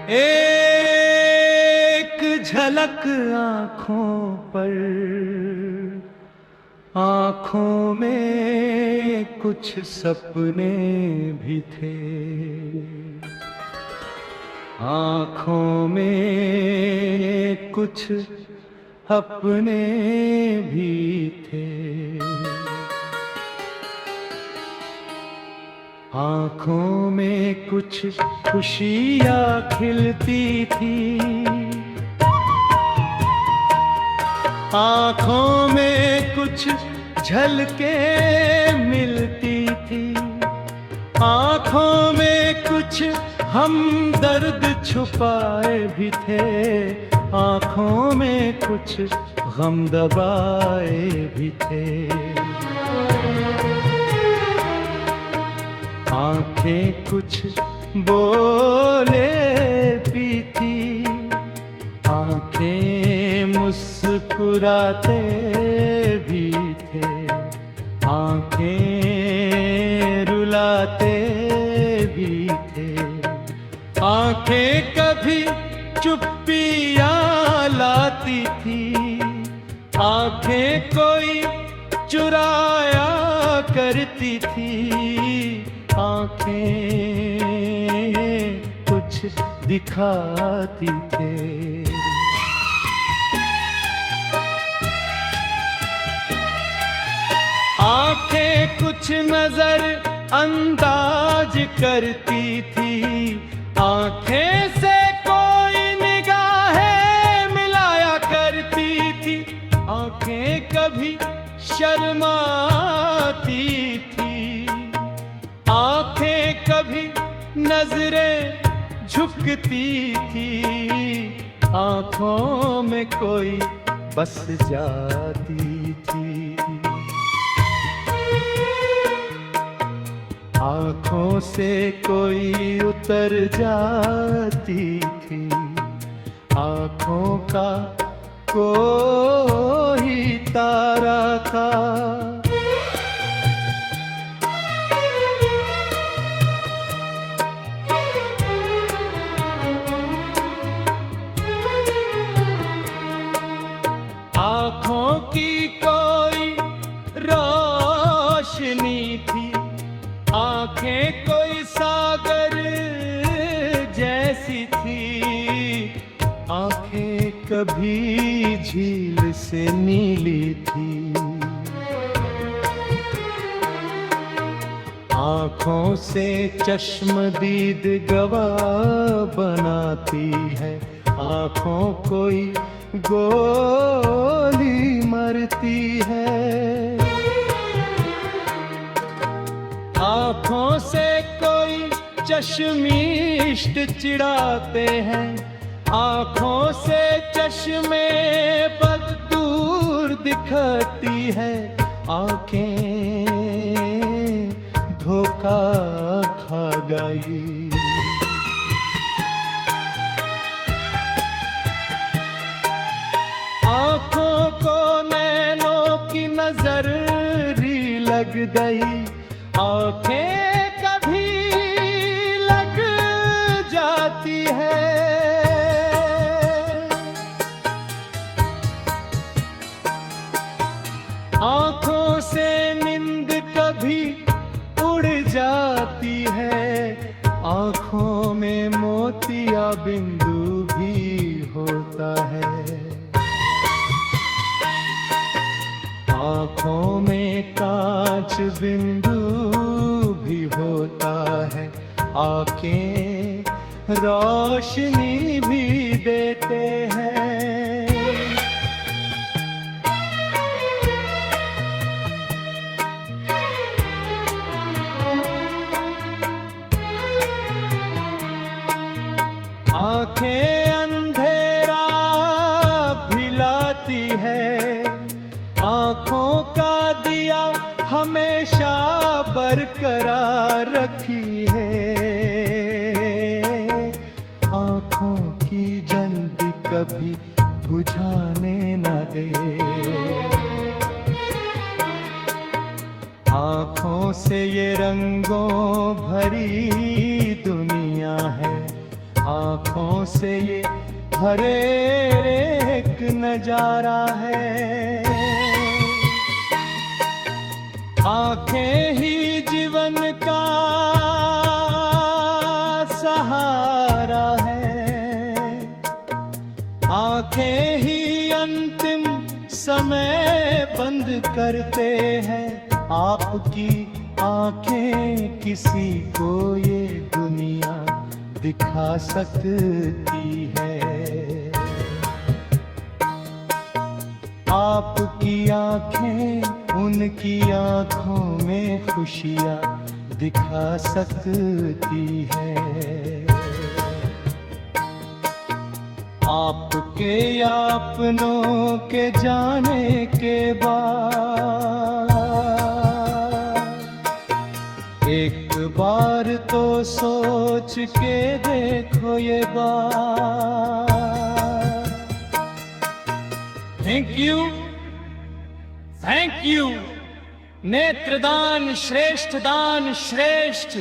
एक झलक आँखों पर, आँखों में कुछ सपने भी थे, आँखों में कुछ अपने भी थे। आँखों में कुछ खुशियाँ खिलती थी, आँखों में कुछ झलकें मिलती थी, आँखों में कुछ हमदर्द छुपाए भी थे, आँखों में कुछ गम दबाए भी थे। आँखें कुछ बोले भी थी, आँखें मुस्कुराते भी थे, आँखें रुलाते भी थे। आँखें कभी चुप्पियाँ लाती थी, आँखें कोई चुराया करती थी, आँखें कुछ दिखाती थे। आँखें कुछ नजर अंदाज करती थी, आँखें से कोई निगाहें मिलाया करती थी, आँखें कभी शर्माती थी, आँखें कभी नजरें झुकती थी, आँखों में कोई बस जाती थी। आँखों से कोई उतर जाती थी, आँखों का कोई तारा था। आँखों की कोई रोशनी थी, आँखें कोई सागर जैसी थी, आँखें कभी झील से नीली थी। आँखों से चश्मदीद गवाह बनाती है, आँखों कोई गोली मरती है। आँखों से कोई चश्मिष्ट चिढ़ाते हैं, आँखों से चश्मे बद दूर दिखती है, आँखें धोखा खा गई। आँखों को नैनों की नजरी लग गई, आँखें कभी लग जाती है। आँखों से नींद कभी उड़ जाती है, आँखों में मोतिया बिंदु भी होता है। आँखों में कांच बिंदु भी होता है, आँखें रोशनी भी देते हैं। आँखें अंधेरा भिलाती है, आँखों का दिया हमेशा बरकरार रखी है। आँखों की जल्दी कभी बुझाने न दे, आँखों से ये रंगों भरी दुनिया है, आँखों से ये हर एक नजारा है। आँखें ही जीवन का सहारा है, आँखें ही अंतिम समय बंद करते हैं। आपकी आँखें किसी को ये दुनिया दिखा सकती है। आपकी आँखें उनकी आँखों में खुशियाँ दिखा सकती है। आपके अपनों के जाने के बाद एक बार तो सोच के देखो ये बात। थैंक यू नेत्रदान श्रेष्ठ दान श्रेष्ठ।